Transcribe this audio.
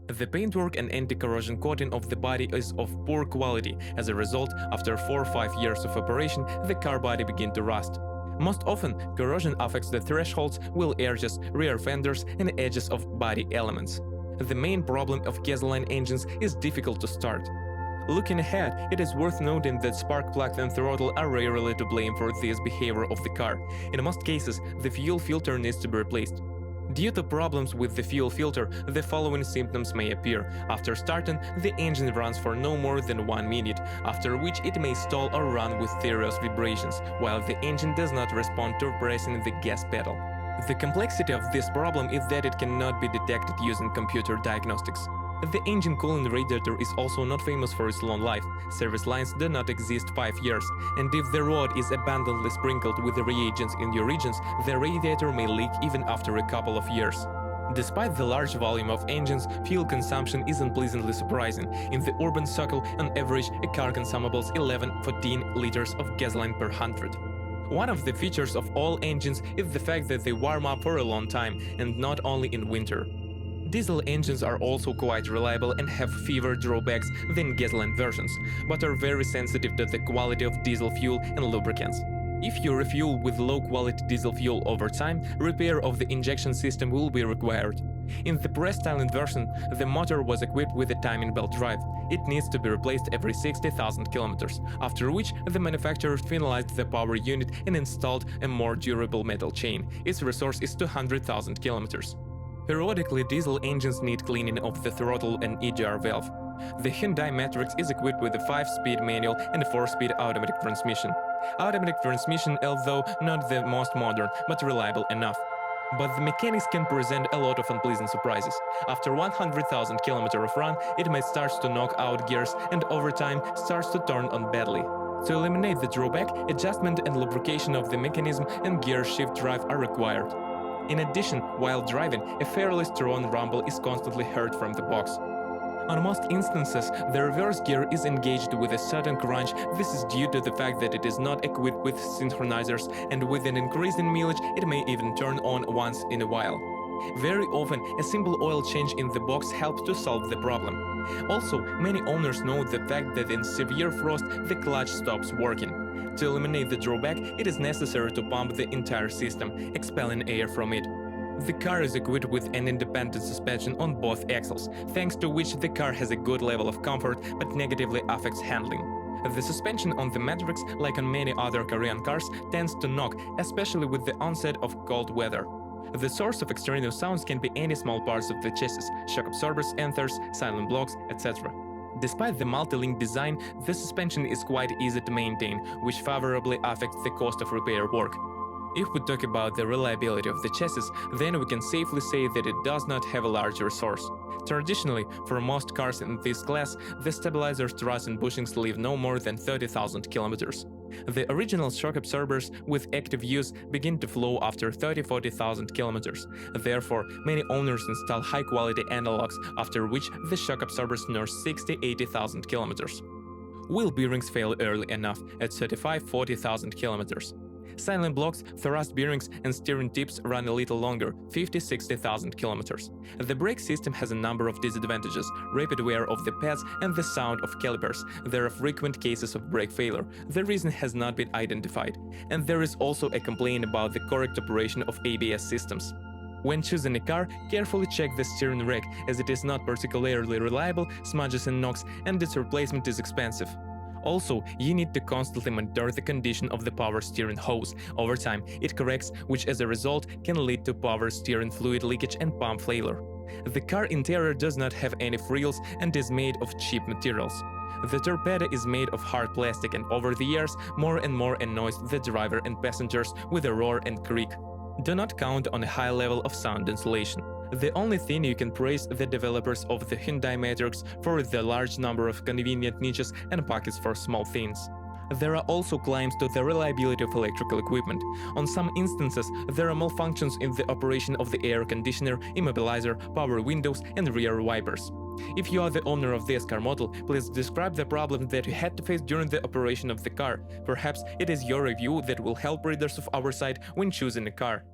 The paintwork and anti-corrosion coating of the body is of poor quality. As a result, after 4 or 5 years of operation, the car body begins to rust. Most often, corrosion affects the thresholds, wheel arches, rear fenders, and edges of body elements. The main problem of gasoline engines is difficult to start. Looking ahead, it is worth noting that spark plug and throttle are rarely to blame for this behavior of the car. In most cases, the fuel filter needs to be replaced. Due to problems with the fuel filter, the following symptoms may appear. After starting, the engine runs for no more than 1 minute, after which it may stall or run with furious vibrations, while the engine does not respond to pressing the gas pedal. The complexity of this problem is that it cannot be detected using computer diagnostics. The engine cooling radiator is also not famous for its long life. Service lines do not exist 5 years, and if the road is abundantly sprinkled with reagents in your regions, the radiator may leak even after a couple of years. Despite the large volume of engines, fuel consumption isn't pleasantly surprising. In the urban circle, on average, a car consumes 11-14 liters of gasoline per 100. One of the features of all engines is the fact that they warm up for a long time, and not only in winter. Diesel engines are also quite reliable and have fewer drawbacks than gasoline versions, but are very sensitive to the quality of diesel fuel and lubricants. If you refuel with low-quality diesel fuel over time, repair of the injection system will be required. In the pre-styling version, the motor was equipped with a timing belt drive. It needs to be replaced every 60,000 kilometers, after which the manufacturer finalized the power unit and installed a more durable metal chain. Its resource is 200,000 kilometers. Periodically, diesel engines need cleaning of the throttle and EGR valve. The Hyundai Matrix is equipped with a 5-speed manual and a 4-speed automatic transmission. Automatic transmission, although not the most modern, but reliable enough. But the mechanics can present a lot of unpleasant surprises. After 100,000 km of run, it may start to knock out gears and over time starts to turn on badly. To eliminate the drawback, adjustment and lubrication of the mechanism and gear shift drive are required. In addition, while driving, a fairly strong rumble is constantly heard from the box. On most instances, the reverse gear is engaged with a sudden crunch. This is due to the fact that it is not equipped with synchronizers, and with an increase in mileage, it may even turn on once in a while. Very often, a simple oil change in the box helps to solve the problem. Also, many owners know the fact that in severe frost, the clutch stops working. To eliminate the drawback, it is necessary to pump the entire system, expelling air from it. The car is equipped with an independent suspension on both axles, thanks to which the car has a good level of comfort but negatively affects handling. The suspension on the Matrix, like on many other Korean cars, tends to knock, especially with the onset of cold weather. The source of extraneous sounds can be any small parts of the chassis, shock absorbers, anthers, silent blocks, etc. Despite the multi-link design, the suspension is quite easy to maintain, which favorably affects the cost of repair work. If we talk about the reliability of the chassis, then we can safely say that it does not have a large resource. Traditionally, for most cars in this class, the stabilizer struts and bushings live no more than 30,000 kilometers. The original shock absorbers with active use begin to flow after 30-40,000 kilometers. Therefore, many owners install high-quality analogs, after which the shock absorbers nurse 60-80,000 kilometers. Wheel bearings fail early enough at 35-40,000 kilometers. Silent blocks, thrust bearings, and steering tips run a little longer, 50-60,000 kilometers. The brake system has a number of disadvantages: rapid wear of the pads and the sound of calipers. There are frequent cases of brake failure. The reason has not been identified. And there is also a complaint about the correct operation of ABS systems. When choosing a car, carefully check the steering rack, as it is not particularly reliable, smudges and knocks, and its replacement is expensive. Also, you need to constantly monitor the condition of the power steering hose. Over time, it cracks, which as a result can lead to power steering fluid leakage and pump failure. The car interior does not have any frills and is made of cheap materials. The torpedo is made of hard plastic, and over the years, more and more annoys the driver and passengers with a roar and creak. Do not count on a high level of sound insulation. The only thing you can praise the developers of the Hyundai Matrix for the large number of convenient niches and pockets for small things. There are also claims to the reliability of electrical equipment. On some instances, there are malfunctions in the operation of the air conditioner, immobilizer, power windows, and rear wipers. If you are the owner of this car model, please describe the problem that you had to face during the operation of the car. Perhaps it is your review that will help readers of our site when choosing a car.